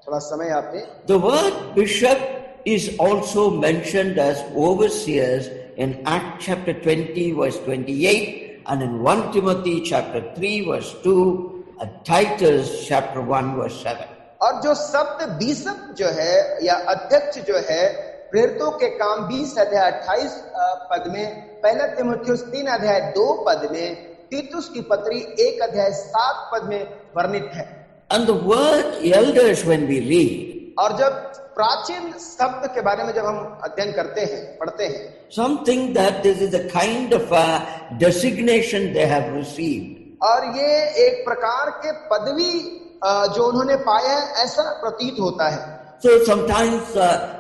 थोड़ा समय आपने। The word bishop is also mentioned as overseers in Acts chapter 20 verse 28 and in 1 Timothy chapter 3 verse 2 and Titus chapter 1 verse 7. और जो शब्द bishop जो है या अध्यक्ष जो है प्रेरितों के काम 20 अध्याय 28 पद में, पहला तीमुथियुस 3 अध्याय 2 पद में, तीतुस की पत्री 1 अध्याय 7 पद में वर्णित है। And the word elders, when we read, और जब प्राचीन शब्द के बारे में जब हम अध्ययन करते हैं, पढ़ते हैं, something that this is a kind of a designation they have received. और ये एक प्रकार के पदवी जो उन्होंने पाया है ऐसा प्रतीत होता है। So sometimes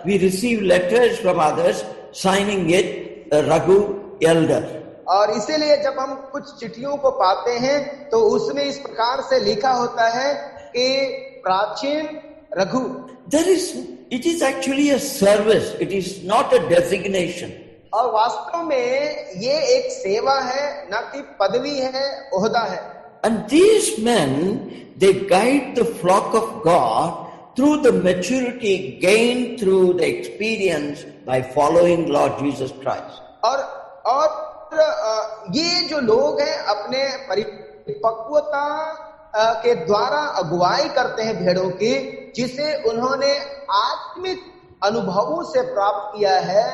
we receive letters from others signing it Raghu elder. और इसीलिए जब हम कुछ चिट्ठियों को पाते हैं तो उसमें इस प्रकार से लिखा होता है कि प्राचीन Raghu. It is actually a service. It is not a designation. और वास्तव में ये एक सेवा है, न कि पदवी है, ओहदा है। And these men, they guide the flock of God through the maturity gained through the experience by following Lord Jesus Christ. और ये जो लोग हैं अपने परिपक्वता के द्वारा अगुवाई करते हैं भेड़ों की, जिसे उन्होंने आत्मिक अनुभवों से प्राप्त किया है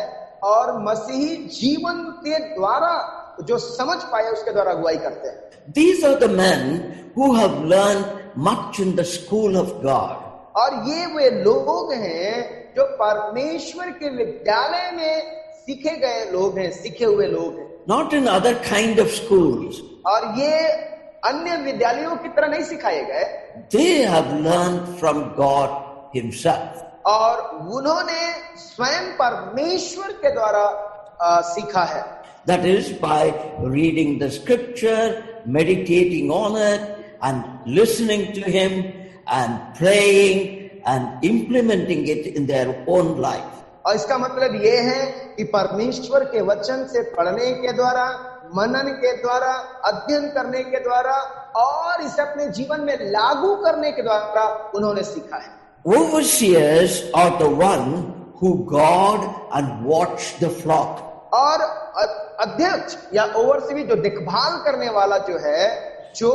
और मसीही जीवन के द्वारा जो समझ पाए उसके द्वारा अगुवाई करते हैं। These are the men who have learned much in the school of God. और ये वे लोग हैं जो परमेश्वर के विद्यालय में सीखे गए लोग हैं, सीखे हुए लोग हैं। Not in other kind of schools. और ये अन्य विद्यालयों की तरह नहीं सिखाए गए। They have learned from God Himself. और उन्होंने स्वयं परमेश्वर के द्वारा सीखा है। That is by reading the scripture, meditating on it, and listening to Him, and praying, and implementing it in their own life. और इसका मतलब ये है कि परमेश्वर के वचन से पढ़ने के द्वारा, मनन के द्वारा, अध्ययन करने के द्वारा और इसे अपने जीवन में लागू करने के द्वारा उन्होंने सीखा है। Overseers are the one who guard and watch the flock. और अध्यक्ष या ओवरसीयर जो देखभाल करने वाला जो है, जो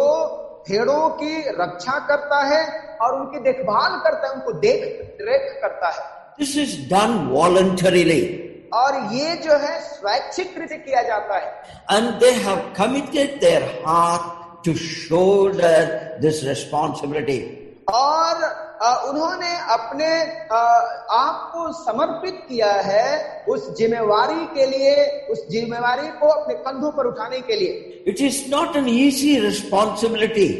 भेड़ों की रक्षा करता है और उनकी देखभाल करता है, उनको देख रेख करता है। This is done voluntarily. और ये जो है स्वैच्छिक रीति किया जाता है। And they have committed their heart to shoulder this responsibility. और उन्होंने अपने आप को समर्पित किया है उस जिम्मेवारी के लिए, उस जिम्मेवारी को अपने कंधों पर उठाने के लिए। It is not an easy responsibility.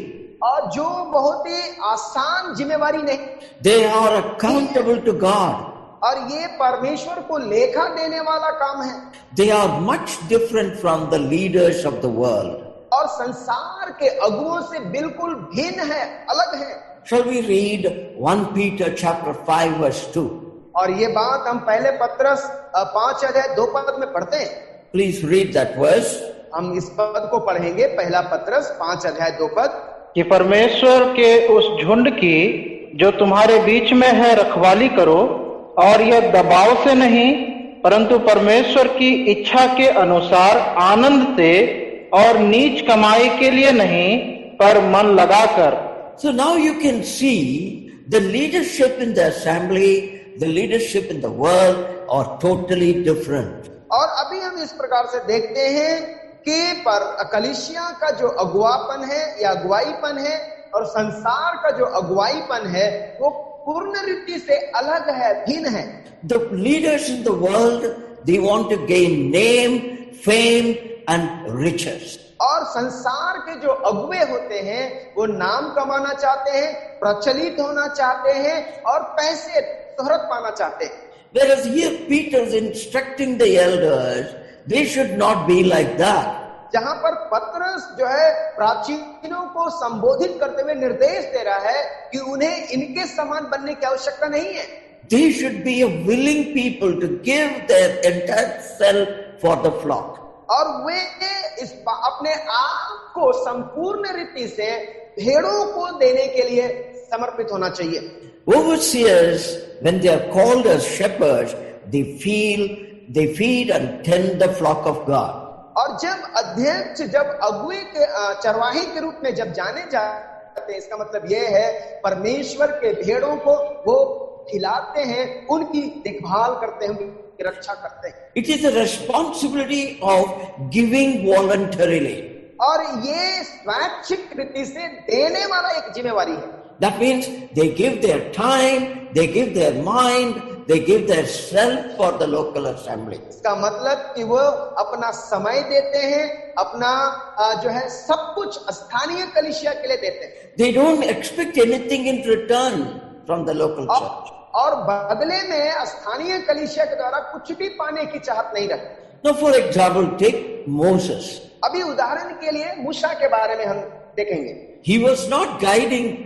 और जो बहुत ही आसान जिम्मेवारी नहीं। They are accountable to God. और ये परमेश्वर को लेखा देने वाला काम है। They are much different from the leaders of the world. और संसार के अगुओं से बिल्कुल भिन्न है, अलग है। Shall we read 1 Peter chapter 5 verse 2? और ये बात हम पहले पत्रस 5 अध्याय 2 पद में पढ़ते हैं। Please read that verse. हम इस पद को पढ़ेंगे, पहला पत्रस 5 अध्याय 2 पद। कि परमेश्वर के उस झुंड की जो तुम्हारे बीच में है रखवाली करो, और यह दबाव से नहीं परंतु परमेश्वर की इच्छा के अनुसार आनंद से, और नीच कमाई के लिए नहीं पर मन लगाकर। So now you can see the leadership in the assembly, the leadership in the world are totally different. और अभी हम इस प्रकार से देखते हैं कि पर कलीसिया का जो अगुवापन है या अगुवाईपन है और संसार का जो अगुवाईपन है वो पूर्ण रीति से अलग है, भिन्न है। The leaders in the world, they want to gain name, fame and riches. और संसार के जो अगुवे होते हैं वो नाम कमाना चाहते हैं, प्रचलित होना चाहते हैं और पैसे शोहरत पाना चाहते हैं। Whereas here Peter is instructing the elders, they should not be like that. जहां पर पत्रस जो है प्राचीनों को संबोधित करते हुए निर्देश दे रहा है कि उन्हें इनके समान बनने की आवश्यकता नहीं है। They should be a willing people to give their entire self for the flock. और वे अपने आप को संपूर्ण रीति से भेड़ों को देने के लिए समर्पित होना चाहिए। Overseers, when they are called as shepherds, they feed and tend the flock of God. और जब अध्यक्ष, जब अगुए के चरवाही के रूप में जब जाने जाते हैं, इसका मतलब यह है परमेश्वर के भेड़ों को वो खिलाते हैं, उनकी देखभाल करते हैं, उनकी रक्षा करते हैं. It is the responsibility of giving voluntarily. और ये स्वैच्छिक रीति से देने वाला एक जिम्मेवारी है. That means they give their time, they give their mind, they give their self for the local assembly. इसका मतलब कि वो अपना समय देते हैं, अपना जो है सब कुछ स्थानीय कलीसिया के लिए देते हैं. They don't expect anything in return from the local church. और बदले में स्थानीय कलीसिया के द्वारा कुछ भी पाने की चाहत नहीं रखते. Now, for example, take Moses. अभी उदाहरण के लिए मूसा के बारे में हम देखेंगे. He was not guiding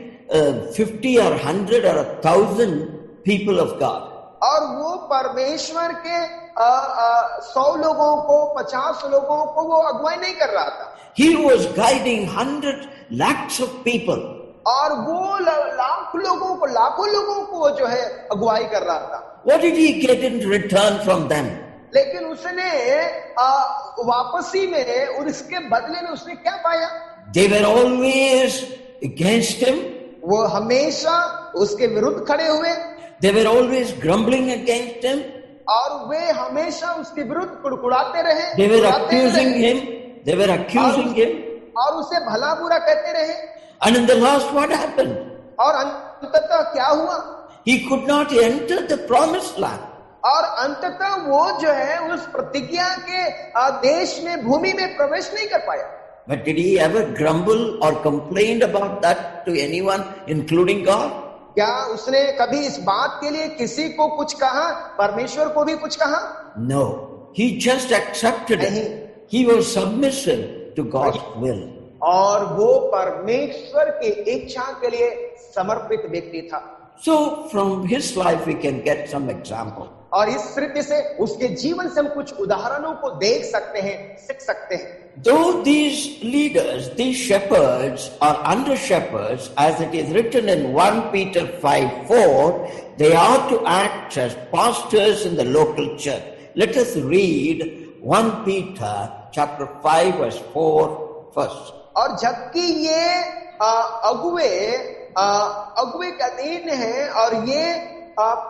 50 or 100 or 1,000 people of God. और वो परमेश्वर के 100 लोगों को, 50 लोगों को वो अगुवाई नहीं कर रहा था. He was guiding 100 lakhs of people. और वो लाखों लोगों को वो जो है अगुवाई कर रहा था. What did he get in return from them? लेकिन उसने वापसी में और इसके बदले में उसने क्या पाया? They were always against him. वो हमेशा उसके विरुद्ध खड़े हुए. They were always grumbling against him. और वे हमेशा उसके विरुद्ध कुड़कुड़ाते रहे. They were accusing him. They were accusing him. और उसे भला बुरा कहते रहे. And in the last, what happened? और अंततः क्या हुआ? He could not enter the promised land. और अंततः वो जो है उस प्रतिज्ञा के देश में, भूमि में प्रवेश नहीं कर पाया. But did he ever grumble or complain about that to anyone, including God? क्या उसने कभी इस बात के लिए किसी को कुछ कहा, परमेश्वर को भी कुछ कहा? No. He just accepted it. He was submissive to God's will. और वो परमेश्वर की इच्छा के लिए समर्पित व्यक्ति था. So from his life we can get some example. और इस रीति से उसके जीवन से हम कुछ उदाहरणों को देख सकते हैं, सीख सकते हैं. Though these leaders, these shepherds are under shepherds, as it is written in 1 Peter 5:4, they are to act as pastors in the local church. Let us read 1 Peter chapter 5 verse 4 first. और जबकि ये अगुवे का अधीन है और ये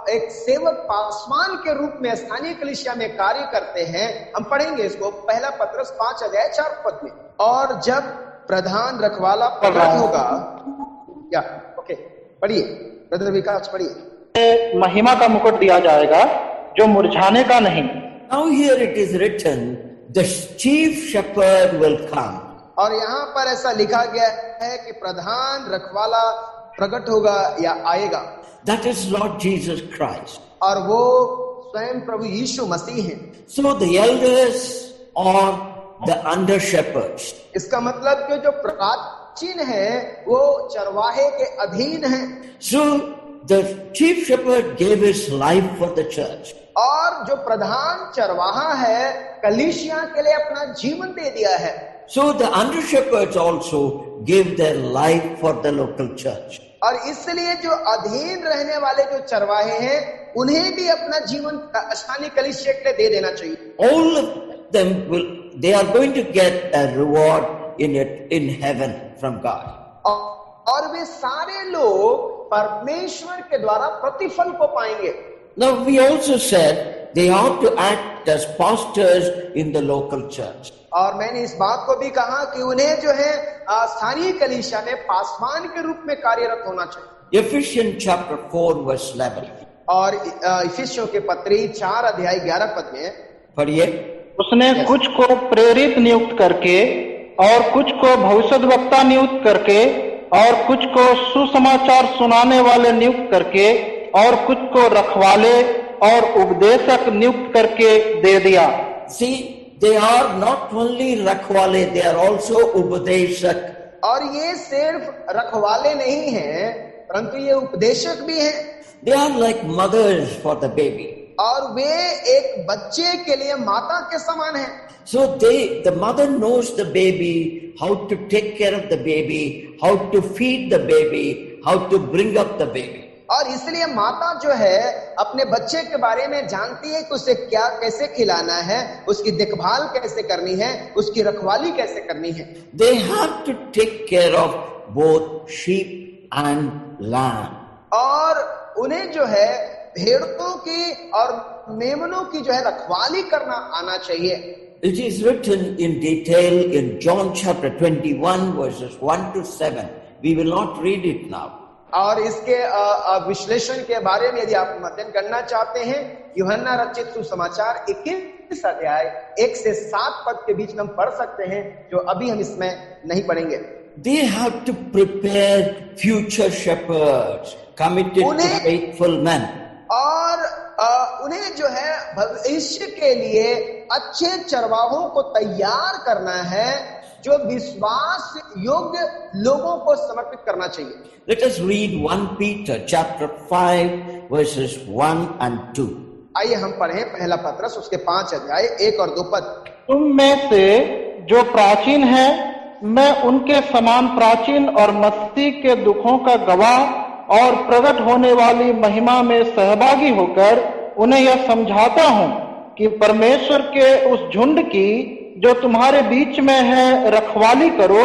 एक सेवक पासवान के रूप में स्थानीय कलीसिया में कार्य करते हैं, हम पढ़ेंगे इसको पहला पत्रस 5 अध्याय 4 पद में. और जब प्रधान रखवाला प्रकट होगा, क्या ओके पढ़िए ब्रदर विकास, पढ़िए. महिमा का मुकुट दिया जाएगा जो मुरझाने का नहीं. Now here it is written, the chief shepherd will come. और यहाँ पर ऐसा लिखा गया है कि प्रधान रखवाला प्रकट होगा या आएगा. That is Lord Jesus Christ. और वो स्वयं प्रभु यीशु मसीह हैं. So the elders or the under shepherds. इसका मतलब कि जो प्राचीन है वो चरवाहे के अधीन है. So the chief shepherd gave his life for the church. और जो प्रधान चरवाहा है कलीसिया के लिए अपना जीवन दे दिया है. So the under shepherds also give their life for the local church. और इसलिए जो अधीन रहने वाले जो चरवाहे हैं उन्हें भी अपना जीवन स्थानीय कलीसिया के लिए दे देना चाहिए. All of them they are going to get a reward in heaven from God. और वे सारे लोग परमेश्वर के द्वारा प्रतिफल को पाएंगे. Now we also said they ought to act as pastors in the local church. और मैंने इस बात को भी कहा कि उन्हें जो है स्थानीय कलीसिया में पासवान के रूप में कार्यरत होना चाहिए. Ephesians chapter 4 verse 11. और इफिसियों के पत्री 4 अध्याय 11 पद में पढ़िए. उसने कुछ को प्रेरित नियुक्त करके और कुछ को भविष्यद्वक्ता नियुक्त करके और कुछ को सुसमाचार सुनाने वाले नियुक्त करके और कुछ को रखवाले और उपदेशक नियुक्त करके दे दिया. See, they are not only रखवाले, they are also उपदेशक. और ये सिर्फ रखवाले नहीं हैं परंतु ये उपदेशक भी हैं. They are like mothers for the baby. और वे एक बच्चे के लिए माता के समान हैं. So the mother knows the baby, how to take care of the baby, how to feed the baby, how to bring up the baby. और इसलिए माता जो है अपने बच्चे के बारे में जानती है कि उसे क्या कैसे खिलाना है, उसकी देखभाल कैसे करनी है, उसकी रखवाली कैसे करनी है। They have to take care of both sheep and lamb. और उन्हें जो है भेड़ों की और मेमनों की जो है रखवाली करना आना चाहिए। It is written in detail in John chapter 21 verses 1 to 7. We will not read it now. और इसके विश्लेषण के बारे में यदि आप अध्ययन करना चाहते हैं, यूहन्ना रचित सुसमाचार 21 अध्याय 1 से 7 पद के बीच में हम पढ़ सकते हैं, जो अभी हम इसमें नहीं पढ़ेंगे। They have to prepare future shepherds, committed to faithful men. और उन्हें जो है भविष्य के लिए अच्छे चरवाहों को तैयार करना है, जो विश्वास योग्य लोगों को समर्पित करना चाहिए। Let us read 1 Peter chapter 5 verses 1 and 2. आइए हम पढ़ें पहला पत्रस उसके 5 अध्याय 1 और 2 पद। तुम में से जो प्राचीन है, मैं उनके समान प्राचीन और मसीह के दुखों का गवाह और प्रकट होने वाली महिमा में सहभागी होकर उन्हें यह समझाता हूं कि परमेश्वर के उस झुंड की जो तुम्हारे बीच में है रखवाली करो,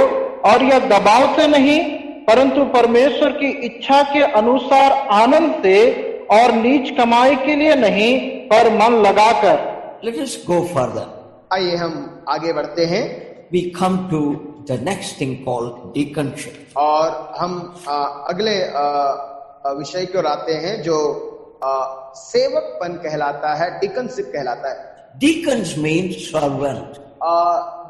और यह दबाव से नहीं परंतु परमेश्वर की इच्छा के अनुसार आनंद से, और नीच कमाई के लिए नहीं पर मन लगाकर। Let us go further. आइए हम आगे बढ़ते हैं। We come to the next thing called deaconship. और हम अगले विषय की ओर आते हैं, जो सेवकपन कहलाता है, डिकनशिप कहलाता है। Deacons means servant.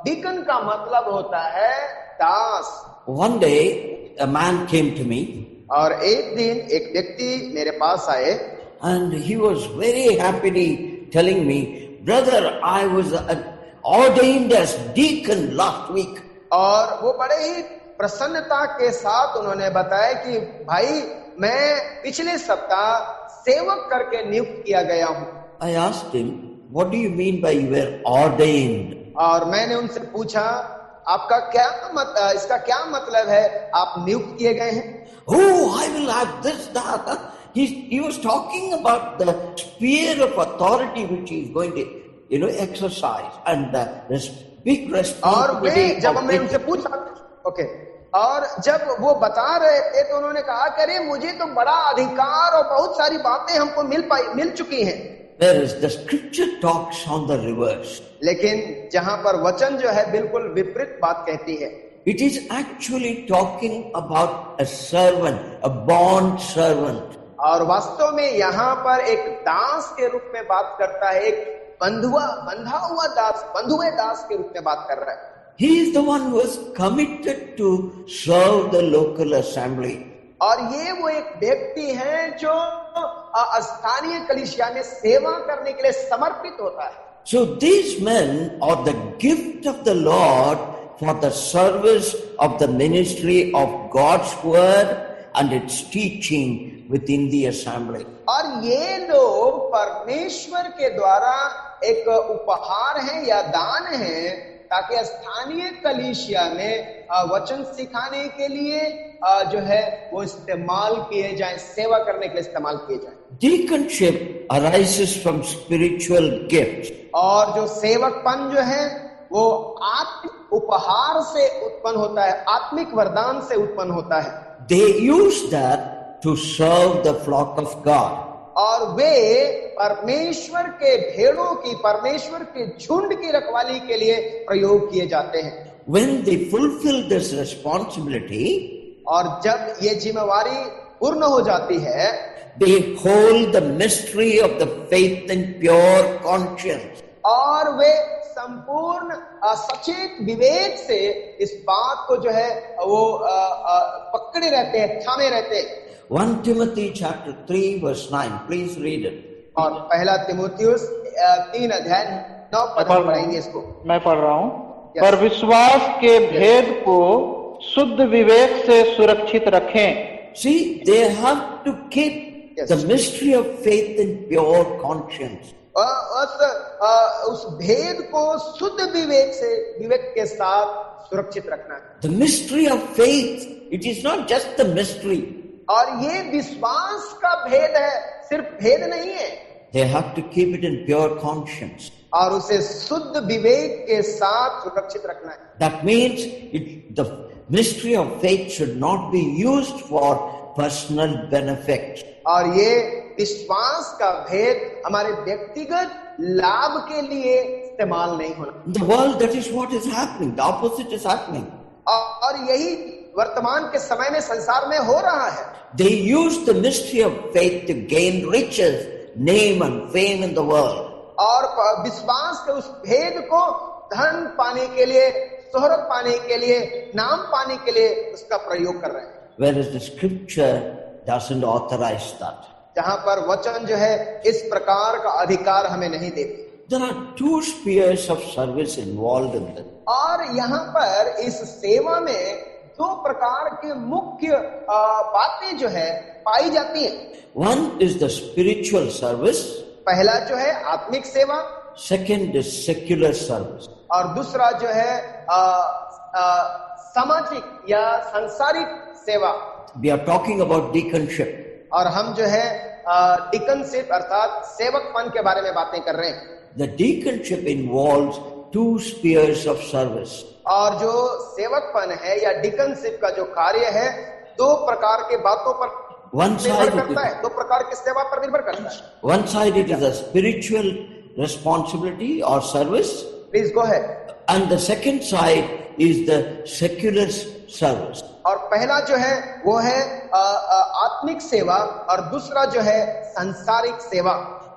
डिकन का मतलब होता है दास। One day a man came to me और एक दिन एक व्यक्ति मेरे पास आए, and he was very happily telling me, brother, I was ordained as deacon last week. और वो बड़े ही प्रसन्नता के साथ उन्होंने बताया कि भाई मैं पिछले सप्ताह सेवक करके नियुक्त किया गया हूँ। I asked him, what do you mean by you were ordained? और मैंने उनसे पूछा, आपका इसका क्या मतलब है, आप नियुक्त किए गए हैं? Oh, I will have this, that. He was talking about the sphere of authority which he is going to, exercise, and this big responsibility. और जब मैं उनसे पूछा, और जब वो बता रहे थे तो उन्होंने कहा कि अरे मुझे तो बड़ा अधिकार और बहुत सारी बातें हमको मिल चुकी हैं। Whereas the scripture talks on the reverse. लेकिन जहां पर वचन जो है बिल्कुल विपरीत बात कहती है। It is actually talking about a servant, a bond servant. और वास्तव में यहाँ पर एक दास के रूप में बात करता है, एक बंधा हुआ दास, बंधुए दास के रूप में बात कर रहा है। He is the one who is committed to serve the local assembly. और ये वो एक व्यक्ति है जो स्थानीय कलीसिया में सेवा करने के लिए समर्पित होता है। So these men are the gift of the Lord for the service of the ministry of God's word and its teaching within the assembly. और ये लोग परमेश्वर के द्वारा एक उपहार है या दान है, ताकि स्थानीय कलीसिया में वचन सिखाने के लिए जो है वो इस्तेमाल किए जाए, सेवा करने के लिए इस्तेमाल किए जाए। Deaconship arises from spiritual gifts. और जो सेवकपन जो है वो आत्मिक उपहार से उत्पन्न होता है, आत्मिक वरदान से उत्पन्न होता है। They use that to serve the flock of God. और वे परमेश्वर के भेड़ों की, परमेश्वर के झुंड की रखवाली के लिए प्रयोग किए जाते हैं। When they fulfill this responsibility, और जब ये जिम्मेवारी पूर्ण हो जाती है, they hold the mystery of the faith and pure conscience. और वे संपूर्ण सचेत विवेक से इस बात को जो है वो पकड़े रहते हैं, थामे रहते हैं। 1 Timothy chapter 3 verse 9. Please read it. और पहला तिमोथियुस 3 अध्याय 9 पद में पढ़ेंगे इसको। मैं पढ़ रहा हूँ। पर विश्वास के भेद को शुद्ध विवेक से सुरक्षित रखें। See, they have to keep the mystery of faith and pure conscience. उस भेद को शुद्ध विवेक के साथ सुरक्षित रखना है। The mystery of faith, it is not just the mystery. और ये विश्वास का भेद है, सिर्फ भेद नहीं है। They have to keep it in pure conscience. और उसे शुद्ध विवेक के साथ सुरक्षित रखना है। That means the mystery of faith should not be used for personal benefit. और ये विश्वास का भेद हमारे व्यक्तिगत लाभ के लिए इस्तेमाल नहीं होना। In the world, that is what is happening. The opposite is happening. और यही वर्तमान के समय में संसार में हो रहा है। They use the mystery of faith to gain riches, name and fame in the world. और विश्वास के उस भेद को धन पाने के लिए, शोहरत पाने के लिए, नाम पाने के लिए उसका प्रयोग कर रहे हैं। Whereas the scripture doesn't authorize that. जहां पर वचन जो है इस प्रकार का अधिकार हमें नहीं देती। There are two spheres of service involved in this. और यहाँ पर इस सेवा में दो प्रकार के मुख्य बातें जो है पाई जाती हैं। One is the spiritual service. पहला जो है आत्मिक सेवा, Second is secular service. और दूसरा जो है सामाजिक या सांसारिक सेवा। We are talking about deaconship. और हम जो है डिकनशिप अर्थात सेवकपन के बारे में बातें कर रहे हैं। The deaconship involves two spheres of service. और जो सेवकपन है या डिकनशिप का जो कार्य है दो प्रकार के बातों पर निर्भर करता है, दो प्रकार की सेवा पर निर्भर करता है। One side it is a spiritual responsibility or service. Please go है। And the second side is the secular service. और पहला जो है वो है आत्मिक सेवा और दूसरा जो है सांसारिक सेवा।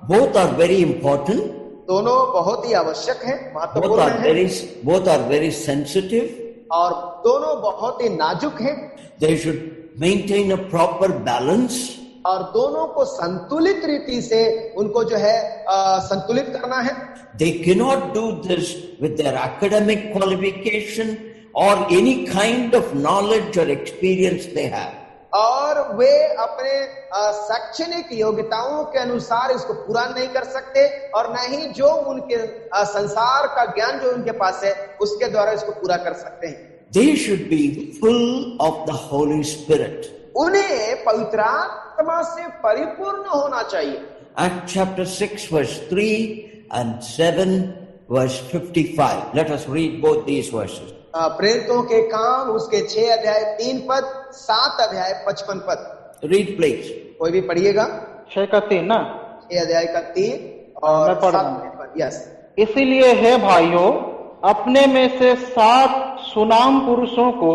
Both are very important. दोनों बहुत ही आवश्यक है, Both महत्वपूर्ण are है both are very sensitive. और दोनों बहुत ही नाजुक हैं They should maintain a proper balance. और दोनों को संतुलित रीति से उनको जो है संतुलित करना है। They cannot do this with their academic qualification or any kind of knowledge or experience they have. और वे अपने शैक्षणिक योग्यताओं के अनुसार इसको पूरा नहीं कर सकते और न ही जो उनके संसार का ज्ञान जो उनके पास है उसके द्वारा इसको पूरा कर सकते हैं। They should be full of the Holy Spirit. उन्हें पवित्र आत्मा से परिपूर्ण होना चाहिए। Acts chapter 6 verse 3 and 7 verse 55. Let us read both these verses. प्रेरितों के काम उसके 6 अध्याय 3 पद, 7 अध्याय 55 पद। Read please. कोई भी पढ़िएगा। 6 का 3 ना, 6 अध्याय का 3 और मैं पढ़ 7 पद। यस। इसीलिए है भाइयों, अपने में से 7 सुनाम पुरुषों को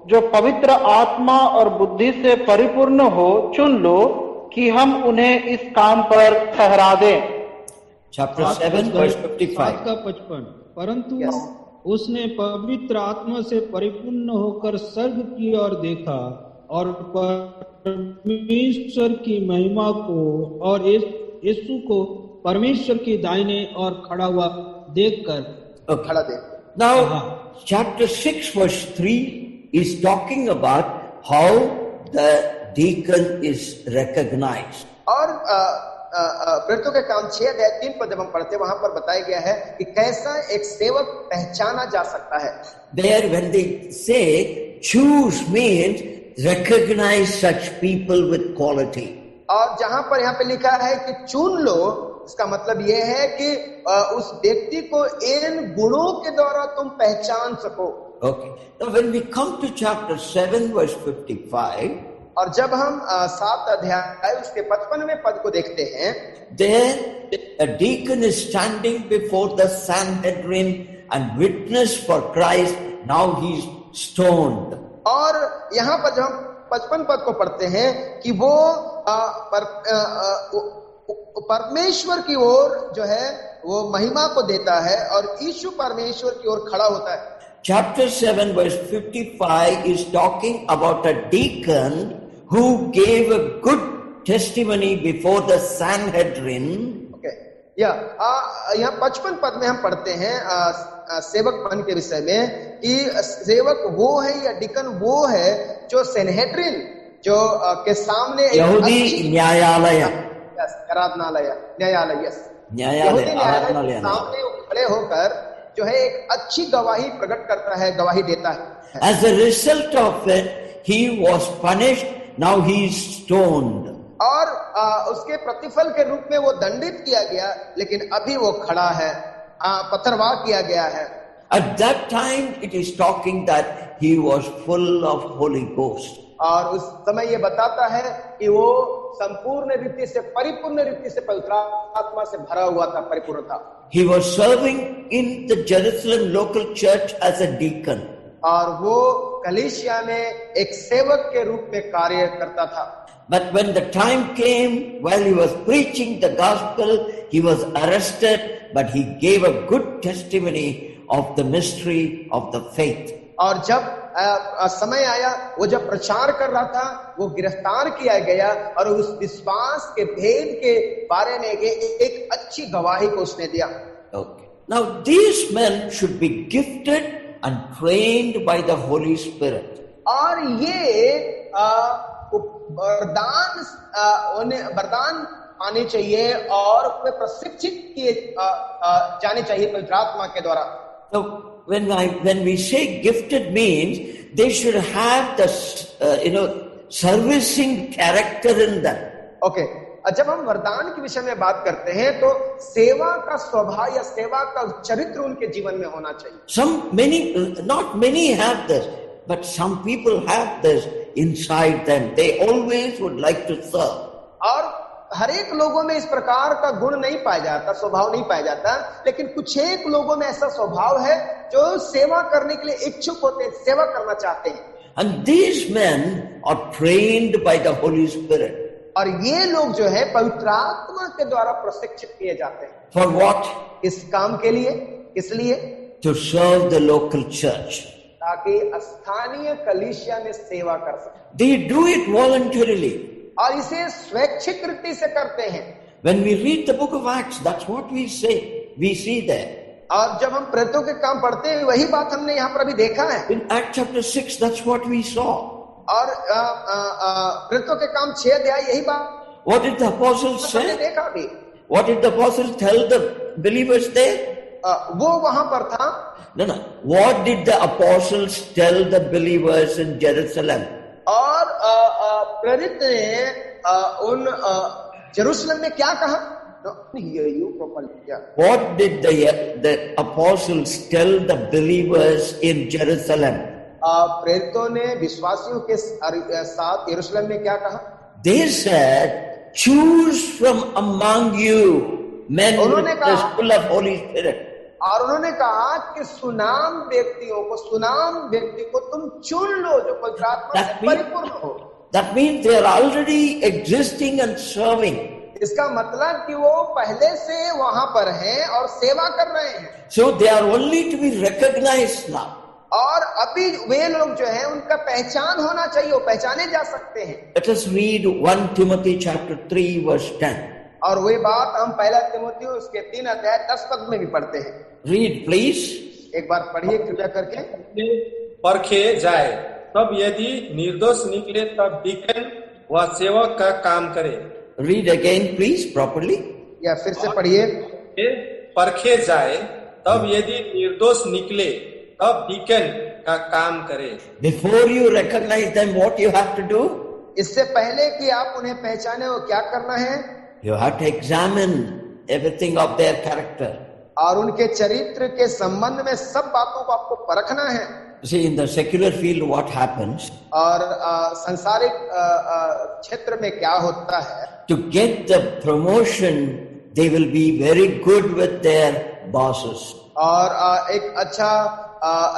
जो पवित्र आत्मा और बुद्धि से परिपूर्ण हो चुन लो कि हम उन्हें इस काम पर ठहरा दें। Chapter 7 verse 55. 7 का 55। परंतु Yes. उसने पवित्र आत्मा से परिपूर्ण होकर स्वर्ग की ओर देखा और परमेश्वर की महिमा को और यीशु को परमेश्वर की दाहिने ओर खड़ा हुआ देखकर खड़ा देख। Now, chapter 6 verse 3 is talking about how the deacon is recognized. और प्रेरितों के काम 6 अध्याय 3 पद जब हम पढ़ते हैं वहां पर बताया गया है कि कैसा एक सेवक पहचाना जा सकता है। There when they say choose means recognize such people with quality. और जहां पर यहाँ पे लिखा है कि चुन लो, इसका मतलब यह है कि उस व्यक्ति को इन गुणों के द्वारा तुम पहचान सको। Okay. Now when we come to chapter 7 verse 55, और जब हम 7 अध्याय उसके 55वें पद को देखते हैं, there a deacon is standing before the Sanhedrin and witness for Christ. Now he is stoned. और यहाँ पर जब हम 55 पद को पढ़ते हैं कि वो परमेश्वर की ओर जो है वो महिमा को देता है और यीशु परमेश्वर की ओर खड़ा होता है। Chapter 7 verse 55 is talking about a deacon who gave a good testimony before the Sanhedrin. Okay. यहाँ 55 पद में हम पढ़ते हैं सेवकपन के विषय में कि सेवक वो है या डिकन वो है जो सेनहेड्रिन जो के सामने यहूदी न्यायालय, आराधनालय, न्यायालय, यस, न्यायालय, न्यायालय सामने खड़े होकर जो है एक अच्छी गवाही प्रकट करता है, गवाही देता है। As a result of it, he was punished now he is stoned. और उसके प्रतिफल के रूप में वो दंडित किया गया, लेकिन अभी वो खड़ा है, पत्थरवाह किया गया है। At that time it is talking that he was full of Holy Ghost. और उस समय ये बताता है कि वो संपूर्ण रीति से, परिपूर्ण रीति से पवित्र आत्मा से भरा हुआ था, परिपूर्ण था। He was serving in the Jerusalem local church as a deacon. और वो कलीसिया में एक सेवक के रूप में कार्य करता था। But when the time came, while he was preaching the gospel, he was arrested, but he gave a good testimony of the mystery of the faith. और जब समय आया, वो जब प्रचार कर रहा था, वो गिरफ्तार किया गया और उस विश्वास के भेद के बारे में एक अच्छी गवाही को उसने दिया। Okay. Now these men should be gifted and trained by the Holy Spirit. और ये वरदान आने चाहिए और वे प्रशिक्षित किए जाने चाहिए पवित्र आत्मा के द्वारा। So when we say gifted means they should have the servicing character in them. Okay. जब हम वरदान के विषय में बात करते हैं तो सेवा का स्वभाव या सेवा का चरित्र उनके जीवन में होना चाहिए। Not many have this, but some people have this inside them. They always would like to serve. और हर एक लोगों में इस प्रकार का गुण नहीं पाया जाता, स्वभाव नहीं पाया जाता, लेकिन कुछ एक लोगों में ऐसा स्वभाव है जो सेवा करने के लिए इच्छुक होते हैं, सेवा करना चाहते हैं। And these men are trained by the Holy Spirit. और ये लोग जो है पवित्र आत्मा के द्वारा प्रशिक्षित किए जाते हैं। For what? इस काम के लिए, इसलिए To serve the local church. ताकि स्थानीय कलीसिया में सेवा कर सके। They do it voluntarily. और इसे स्वैच्छिक रीति से करते हैं। When we read the book of Acts, that's what we say. We see there. और जब हम प्रेरितों के काम पढ़ते हैं, वही बात हमने यहाँ पर अभी देखा है। In Acts chapter 6, that's what we saw. और प्रेरितों के काम 6 अध्याय यही बात। What did the apostles हमने say? देखा भी। What did the apostles tell the believers there? वो वहां पर था। No. What did the apostles tell the believers in Jerusalem? और प्रेरित ने उन जेरूशलेम में क्या कहा? What did the apostles tell the believers in Jerusalem? प्रेरितों ने विश्वासियों के साथ यरूशलेम में क्या कहा? They said, choose from among you men full of Holy Spirit. और उन्होंने कहा कि सुनाम व्यक्ति को तुम चुन लो जो पवित्र आत्मा से परिपूर्ण हो। That means they are already existing and serving. इसका मतलब कि वो पहले से वहां पर हैं और सेवा कर रहे हैं। So they are only to be recognized now. और अभी वे लोग जो हैं उनका पहचान होना चाहिए, वो पहचाने जा सकते हैं। Let us read 1 Timothy chapter 3 verse 10. और वही बात हम पहला तिमोथी उसके 3 अध्याय 10 पद में भी पढ़ते हैं। Read please. एक बार पढ़िए कृपया करके। परखे जाए, तब यदि निर्दोष निकले तब डीकन व सेवक का काम करे। Read again please properly. या फिर से पढ़िए। परखे जाए, तब यदि निर्दोष निकले तब डीकन का काम करे। Before you recognize them, what you have to do? इससे पहले कि आप उन्हें पहचाने, वो क्या करना है? You have to examine everything of their character. और उनके चरित्र के संबंध में सब बातों को आपको परखना है। See, in the secular field, what happens? और संसारिक क्षेत्र में क्या होता है? To get the promotion, they will be very good with their bosses. और एक अच्छा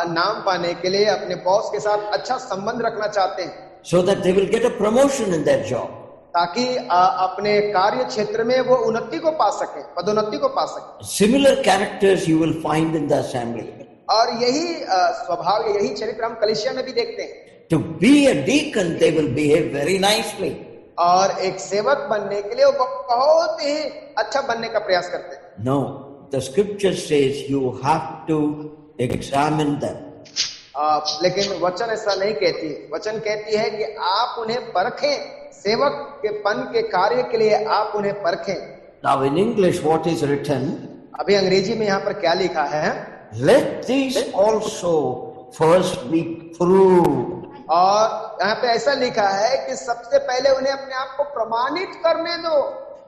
नाम पाने के लिए अपने बॉस के साथ अच्छा संबंध रखना चाहते हैं। So that they will get a promotion in their job. ताकि अपने कार्य क्षेत्र में वो उन्नति को पा सके, पदोन्नति को पा सके। Similar characters you will find in the assembly. और यही स्वभाव, यही चरित्र हम कलीसिया में भी देखते हैं। To be a deacon, they will behave very nicely. और एक सेवक बनने के लिए वो बहुत ही अच्छा बनने का प्रयास करते हैं। No, the scripture says you have to examine them. लेकिन वचन ऐसा नहीं कहती। वचन कहती है कि आप उन्हें परखें, सेवक के पन के कार्य के लिए आप उन्हें परखें। Now in English, what is written? अभी अंग्रेजी में यहाँ पर क्या लिखा है? Let these also first be proved. और यहाँ पे ऐसा लिखा है कि सबसे पहले उन्हें अपने आप को प्रमाणित करने दो.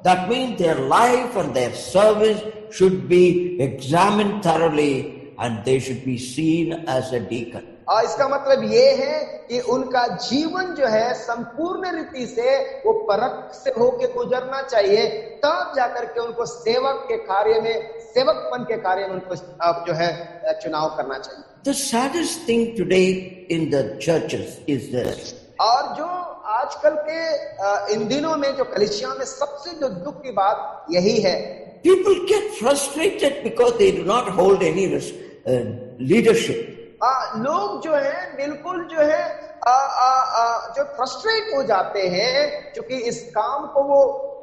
That means their life and their service should be examined thoroughly and they should be seen as a deacon. और इसका मतलब ये है कि उनका जीवन जो है संपूर्ण रीति से वो परख से होके गुजरना चाहिए, तब जाकर के उनको सेवक के कार्य में, सेवकपन के कार्य में उनको जो है चुनाव करना चाहिए. The saddest thing today in the churches is this. और जो आजकल के इन दिनों में जो कलीसिया में सबसे जो दुख की बात यही है, People get frustrated because they do not hold any leadership. लोग जो है बिल्कुल जो है जो फ्रस्ट्रेट हो जाते हैं, क्योंकि इस काम को वो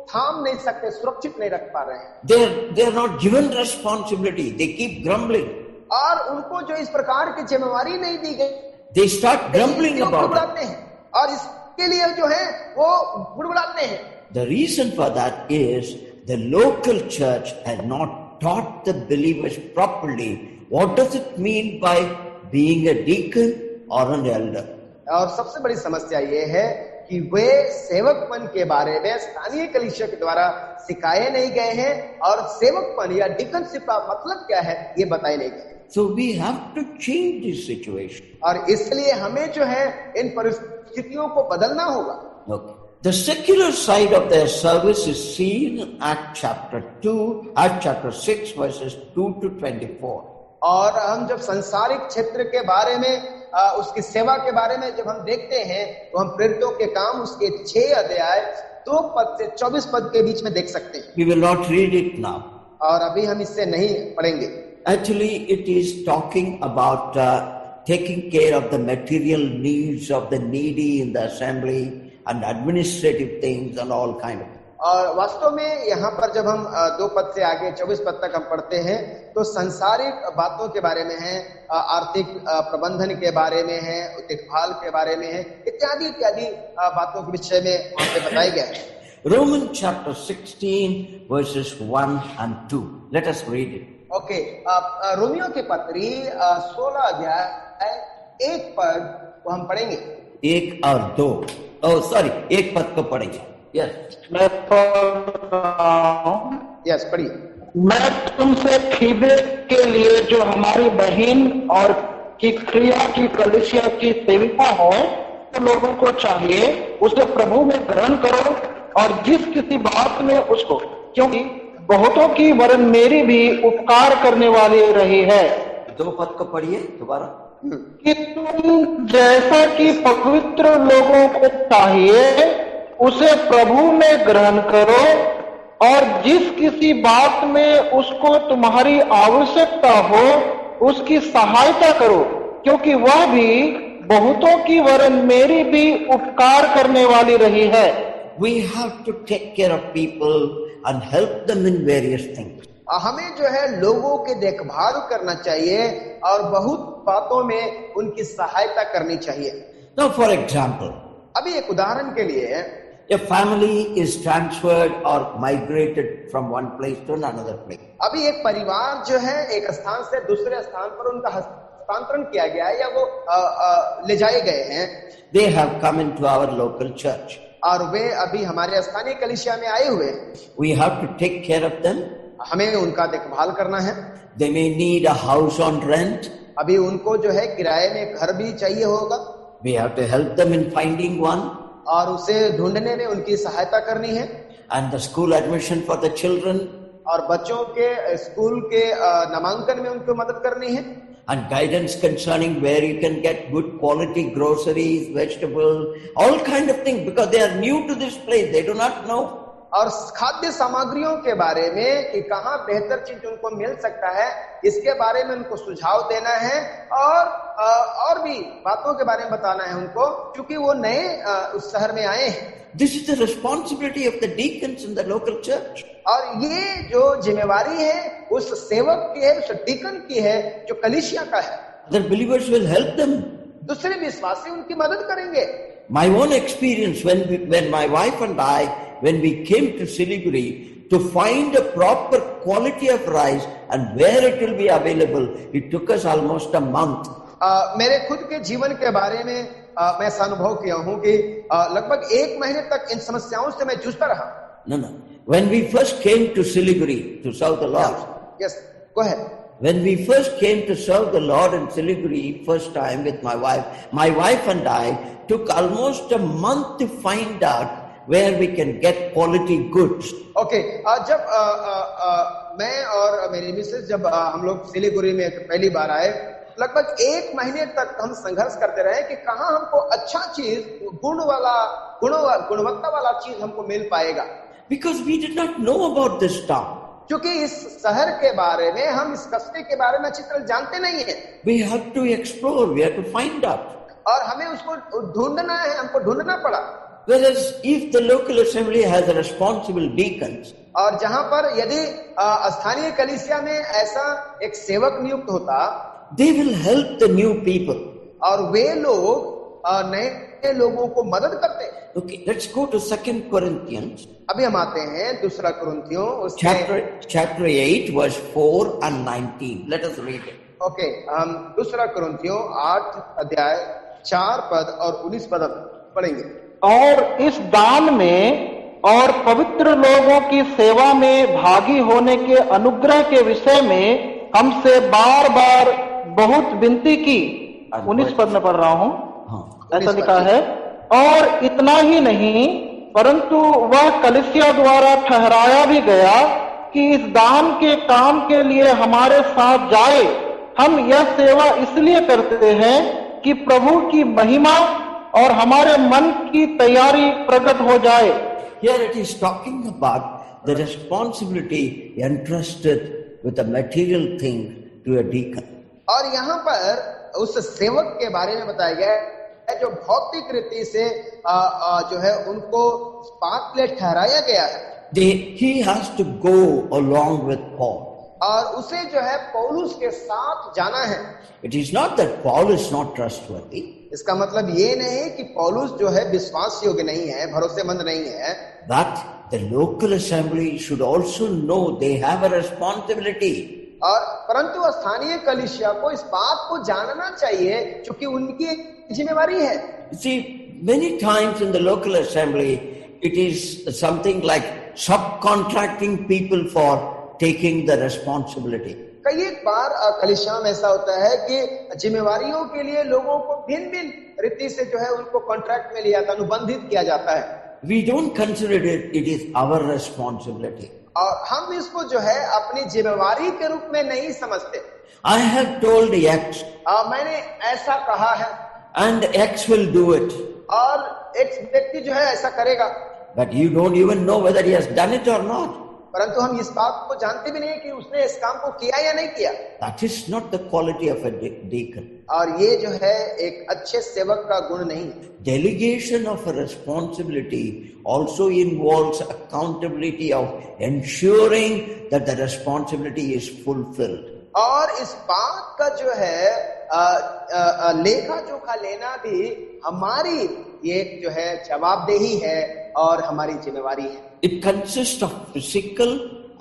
थाम नहीं सकते, सुरक्षित नहीं रख पा रहे हैं. They are not given responsibility. They keep grumbling. और उनको जो इस प्रकार की जिम्मेवारी नहीं दी गई, They start grumbling about बुड़बुड़ाते it. हैं और इसके लिए जो है वो बुड़बुड़ाते हैं. The reason for that is the local church has not taught the believers properly. What does it mean by being a deacon or an elder? और सबसे बड़ी समस्या ये है कि वे सेवकपन के बारे में स्थानीय कलीसिया के द्वारा सिखाए नहीं गए हैं, और सेवकपन या डिकनशिप का मतलब क्या है ये बताए नहीं गए. So we have to change this situation. और इसलिए हमें जो है इन परिस्थितियों को बदलना होगा. Okay. The secular side of their service is seen in Acts chapter 6 verses 2 to 24. और हम जब संसारिक क्षेत्र के बारे में उसकी सेवा के बारे में जब हम देखते हैं, तो हम प्रेरितों के काम उसके 6 अध्याय 2 पद से 24 पद के बीच में देख सकते हैं. We will not read it now. और अभी हम इससे नहीं पढ़ेंगे. Actually, it is talking about taking care of the material needs of the needy in the assembly and administrative things and all kind of. और वास्तव में यहाँ पर जब हम 2 पद से आगे 24 पद तक हम पढ़ते हैं, तो संसारिक बातों के बारे में है, आर्थिक प्रबंधन के बारे में है, देखभाल के बारे में है, इत्यादि इत्यादि बातों के विषय में वहाँ पे बताया गया है. Romans chapter 16 verses 1 and 2. Let us read it. Okay, Romeo के पत्री 16 अध्याय 1 पद को हम पढ़ेंगे. 1 और 2. एक पद को पढ़ेंगे. Yes. मैं पढ़ रहा हूं. यस, पढ़िए. मैं तुमसे फीबे के लिए, जो हमारी बहन और की क्रिया की कलीसिया की सेविका हो, तो लोगों को चाहिए उसे प्रभु में ग्रहण करो, और जिस किसी बात में उसको, क्योंकि बहुतों की वरन मेरी भी उपकार करने वाली रही है. 2 पद को पढ़िए दोबारा. कि तुम जैसा कि पवित्र लोगों को चाहिए उसे प्रभु में ग्रहण करो, और जिस किसी बात में उसको तुम्हारी आवश्यकता हो उसकी सहायता करो, क्योंकि वह भी बहुतों की वरन मेरी भी उपकार करने वाली रही है. We have to take care of people and help them in various things. हमें जो है लोगों के देखभाल करना चाहिए और बहुत बातों में उनकी सहायता करनी चाहिए. Now, for example, अभी एक उदाहरण के लिए, a family is transferred or migrated from one place to another place. अभी एक परिवार जो है एक स्थान से दूसरे स्थान पर उनका हस्तांतरण किया गया है, या वो ले जाए गए हैं. They have come into our local church. और वे अभी हमारे स्थानीय कलीसिया में आए हुए हैं. We have to take care of them. हमें उनका देखभाल करना है. They may need a house on rent. अभी उनको जो है किराए में घर भी चाहिए होगा. We have to help them in finding one. और उसे ढूंढने में उनकी सहायता करनी है. And the school admission for the children. और बच्चों के स्कूल के नामांकन में उनको मदद करनी है. And guidance concerning where you can get good quality groceries, vegetables, all kind of things, because they are new to this place, they do not know. और खाद्य सामग्रियों के बारे में कि कहाँ बेहतर चीज उनको मिल सकता है, इसके बारे में उनको सुझाव देना है, और भी बातों के बारे में बताना है उनको, क्योंकि वो नए उस शहर में आए हैं. This is the responsibility of the deacons in the local church. और ये जो जिम्मेवारी है उस सेवक की है, उस डीकन की है जो कलीसिया का है. The believers will help them. दूसरे विश्वासी उनकी मदद करेंगे. My own experience when my wife and I, when we came to Siliguri to find a proper quality of rice and where it will be available, it took us almost a month. मेरे खुद के जीवन के बारे में मैं ऐसा अनुभव किया हूं कि लगभग 1 महीने तक इन समस्याओं से मैं जूझता रहा. No. When we first came to Siliguri to serve the Lord, Yes, go ahead. when we first came to serve the Lord in Siliguri, first time with my wife and I took almost a month to find out where we can get quality goods. Okay, जब मैं और मेरी Mrs जब हम लोग सिलीगुड़ी में पहली बार आए, लगभग 1 महीने तक हम संघर्ष करते रहे कि कहाँ हमको अच्छा चीज गुणवत्ता वाला चीज हमको मिल पाएगा. Because we did not know about this town. क्योंकि इस शहर के बारे में, हम इस कस्बे के बारे में अच्छी तरह जानते नहीं है. We have to explore, we have to find out. और हमें उसको ढूंढना है, हमको ढूंढना पड़ा. Whereas if the local assembly has a responsible deacons, और जहां पर यदि स्थानीय कलीसिया में ऐसा एक सेवक नियुक्त होता, they will help the new people. और वे लोग नए लोगों को मदद करते. Okay, let's go to 2 Corinthians. अभी हम आते हैं 2 कुरिन्थियों Chapter 8, verse 4 and 19. Let us read it. Okay, हम 2 कुरिन्थियों 8 अध्याय 4 पद और 19 पद पढ़ेंगे. और इस दान में और पवित्र लोगों की सेवा में भागी होने के अनुग्रह के विषय में हमसे बार बार बहुत विनती की. 19 पद में पढ़ रहा हूं. ऐसा लिखा है, और इतना ही नहीं परंतु वह कलीसिया द्वारा ठहराया भी गया कि इस दान के काम के लिए हमारे साथ जाए. हम यह सेवा इसलिए करते हैं कि प्रभु की महिमा और हमारे मन की तैयारी प्रकट हो जाए. Here it is talking about the responsibility entrusted with a material thing to a deacon. और यहाँ पर उस सेवक के बारे में बताया गया है जो भौतिक रीति से जो है उनको बात के लिए ठहराया गया है. He has to go along with Paul. और उसे जो है पौलुस के साथ जाना है. It is not that Paul is not trustworthy. इसका मतलब ये नहीं कि पौलुस जो है विश्वास योग्य नहीं है, भरोसेमंद नहीं है. But the local assembly should also know they have a responsibility. और परंतु स्थानीय कलीसिया को इस बात को जानना चाहिए क्योंकि उनकी जिम्मेवारी है. See, many times in the local assembly, it is something like subcontracting people for taking the responsibility. कई एक बार कलीसिया में ऐसा होता है कि जिम्मेवारियों के लिए लोगों को भिन्न भिन्न रीति से जो है उनको कॉन्ट्रैक्ट में लिया जाता, अनुबंधित किया जाता है. We don't consider it is our responsibility. और हम इसको जो है अपनी जिम्मेवारी के रूप में नहीं समझते. I have told X. मैंने ऐसा कहा है. And X will do it. और X व्यक्ति जो है ऐसा करेगा. But you don't even know whether he has done it or not. परंतु हम इस बात को जानते भी नहीं कि उसने इस काम को किया या नहीं किया. That is not the quality of a deacon. और ये जो है एक अच्छे सेवक का गुण नहीं. Delegation of a responsibility also involves accountability of ensuring that the responsibility is fulfilled. और इस बात का जो है लेखा जोखा लेना भी हमारी ये जो है जवाबदेही है और हमारी जिम्मेवारी है. It consists of physical,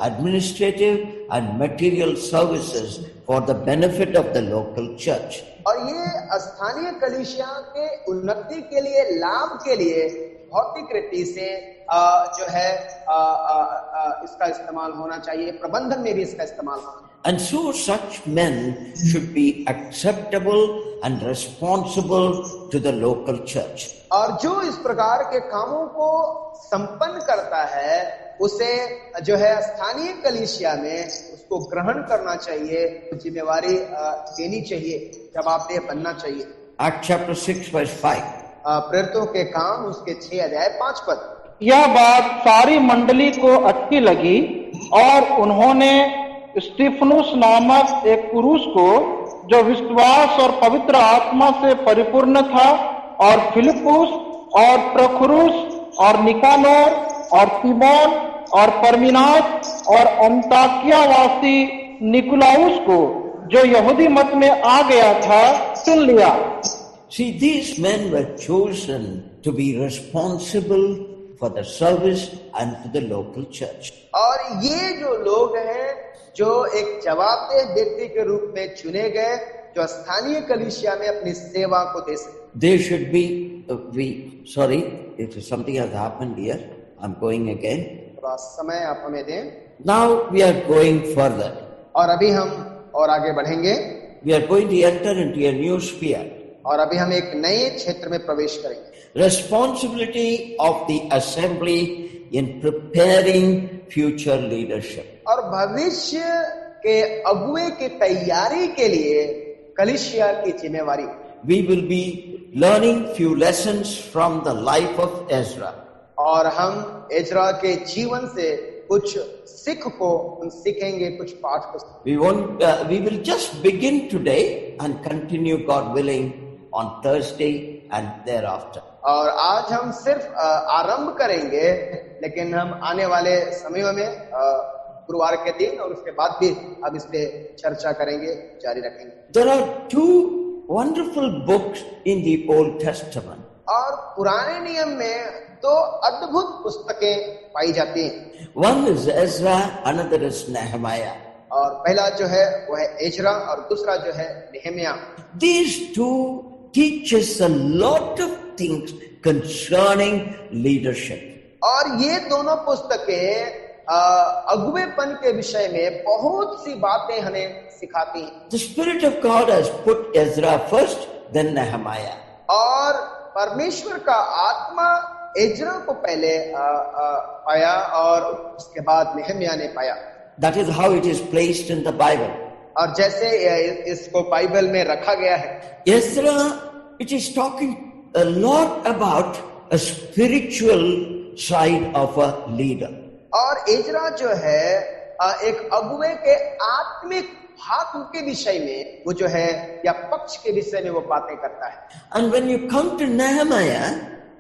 administrative and material services for the benefit of the local church. और ये स्थानीय कलीसिया के उन्नति के लिए, लाभ के लिए भौतिक रीति से जो है इसका इस्तेमाल होना चाहिए. प्रबंधन में भी इसका इस्तेमाल होना. And so such men should be acceptable and responsible to the local church. और जो इस प्रकार के कामों को संपन्न करता है उसे जो है स्थानीय कलीसिया में उसको ग्रहण करना चाहिए, जिम्मेवारी देनी चाहिए, जवाबदेह बनना चाहिए. Acts chapter 6 verse 5. प्रेरितों के काम उसके 6 अध्याय 5 पद. यह बात सारी मंडली को अच्छी लगी और उन्होंने स्टीफनुस नामक एक पुरुष को जो विश्वास और पवित्र आत्मा से परिपूर्ण था और फिलिपुस और प्रखुरुस और निकानोर और तिमोन और परमिनास और अंताकियावासी निकुलाउस को जो यहूदी मत में आ गया था चुन लिया. See, these men were chosen to be responsible for the service and to the local church. और ये जो लोग हैं जो एक जवाबदेह व्यक्ति के रूप में चुने गए जो स्थानीय कलीसिया में अपनी सेवा को दे सके. There should be, if something has happened here, I'm going again. थोड़ा समय आप हमें दें। Now we are going further. और अभी हम और आगे बढ़ेंगे We are going to enter into a new sphere. और अभी हम एक नए क्षेत्र में प्रवेश करेंगे। Responsibility of the assembly in preparing future leadership. और भविष्य के अगुए की तैयारी के लिए कलीसिया की जिम्मेवारी। We will be learning few lessons from the life of Ezra. और हम एजरा के जीवन से कुछ सीखेंगे, कुछ पाठ को। We will just begin today and continue, God willing, on Thursday and thereafter. और आज हम सिर्फ आरंभ करेंगे, लेकिन हम आने वाले समयों में गुरुवार के दिन और उसके बाद भी अब इस पे चर्चा करेंगे, जारी रखेंगे। There are two wonderful books in the Old Testament. और पुराने नियम में दो अद्भुत पुस्तकें पाई जाती हैं। One is Ezra, another is Nehemiah. और पहला जो है वो है एजरा और दूसरा जो है Nehemiah. These two teach us a lot of things concerning leadership. और ये दोनों पुस्तकें अगुवेपन के विषय में बहुत सी बातें हमें सिखाती हैं। The Spirit of God has put Ezra first, then Nehemiah. और परमेश्वर का आत्मा एजरा को पहले पाया और उसके बाद नेहमिया ने पाया। That is how it is placed in the Bible. और जैसे इसको बाइबल में रखा गया है, Ezra, it is talking a lot about a spiritual side of a leader. और एजरा जो है एक अगुवे के आत्मिक भाग के विषय में वो जो है या पक्ष के विषय में वो बातें करता है। And when you come to Nehemiah,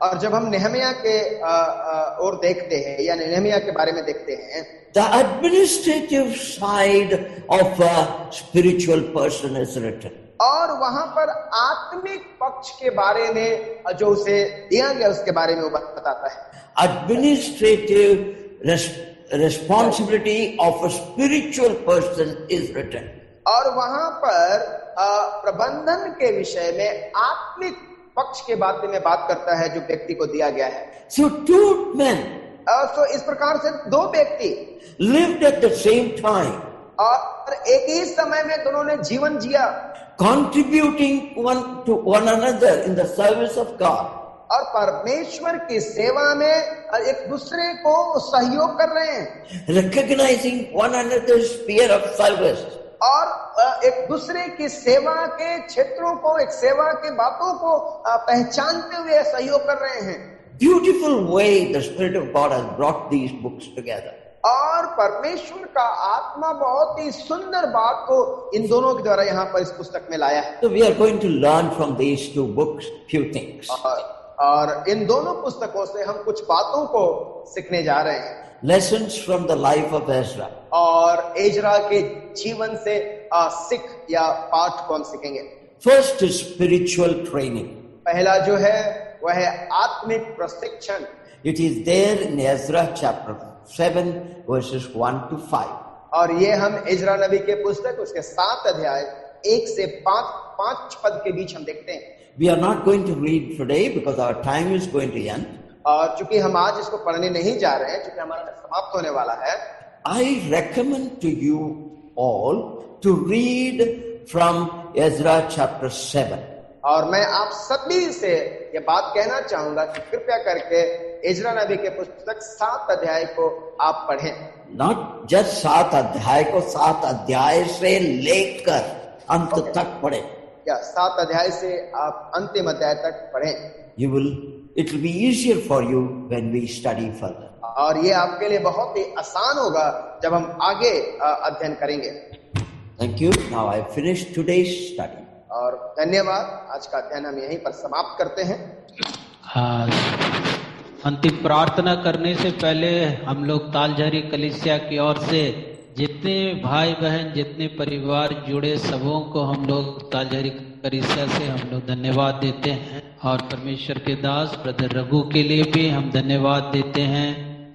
और जब हम नेहमिया के ओर देखते हैं या नेहमिया के बारे में देखते हैं, the administrative side of a spiritual person is written. और वहां पर आत्मिक पक्ष के बारे में जो उसे दिया गया उसके बारे में वो बताता है। Administrative responsibility of a spiritual person is written. और वहां पर प्रबंधन के विषय में आत्मिक पक्ष के बारे में बात करता है जो व्यक्ति को दिया गया है। So two men तो इस प्रकार से दो व्यक्ति lived at the same time, और एक ही समय में दोनों ने जीवन जिया, contributing one to one another in the service of God. और परमेश्वर की सेवा में एक दूसरे को सहयोग कर रहे हैं, Recognizing one another's sphere of service. और एक दूसरे की सेवा के क्षेत्रों को, एक सेवा के बातों को पहचानते हुए सहयोग कर रहे हैं। Beautiful way the Spirit of God has brought these books together. और परमेश्वर का आत्मा बहुत ही सुंदर बात को इन दोनों के द्वारा यहाँ पर इस पुस्तक में लाया है। So we are going to learn from these two books few things. और इन दोनों पुस्तकों से हम कुछ बातों को सीखने जा रहे हैं। Lessons from the life of Ezra. और एजरा के जीवन से सिख या पाठ को हम सीखेंगे। First is spiritual training. पहला जो है वह है आत्मिक प्रशिक्षण। It is there in Ezra chapter 7 verses 1 to 5. और ये हम एजरा नबी के पुस्तक उसके 7 अध्याय 1 से 5 पद के बीच हम देखते हैं। We are not going to read today because our time is going to end. और चूंकि हम आज इसको पढ़ने नहीं जा रहे हैं, चूंकि हमारा समाप्त होने वाला है, I recommend to you all to read from Ezra chapter 7. और मैं आप सभी से ये बात कहना चाहूंगा कि कृपया करके एजरा नबी के पुस्तक 7 अध्याय को आप पढ़ें। Not just 7 अध्याय को 7 अध्याय से लेकर अंत तक पढ़ें। या 7 अध्याय से आप अंतिम अध्याय तक पढ़ें। It will be easier for you when we study further. और ये आपके लिए बहुत ही आसान होगा जब हम आगे अध्ययन करेंगे। Thank you. Now I finished today's study. और धन्यवाद। आज का अध्ययन हम यहीं पर समाप्त करते हैं। अंतिम प्रार्थना करने से पहले हम लोग तालझारी कलीसिया की ओर से जितने भाई बहन, जितने परिवार जुड़े, सबों को हम लोग तालझारी कलीसिया से हम लोग धन्यवाद देते हैं। और परमेश्वर के दास ब्रदर रघु के लिए भी हम धन्यवाद देते हैं।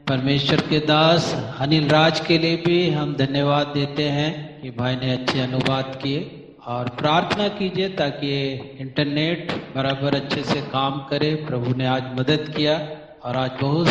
परमेश्वर के दास अनिल राज के लिए भी हम धन्यवाद देते हैं कि भाई ने अच्छे अनुवाद किए। और प्रार्थना कीजिए ताकि ये इंटरनेट बराबर अच्छे से काम करे। प्रभु ने आज मदद किया और आज बहुत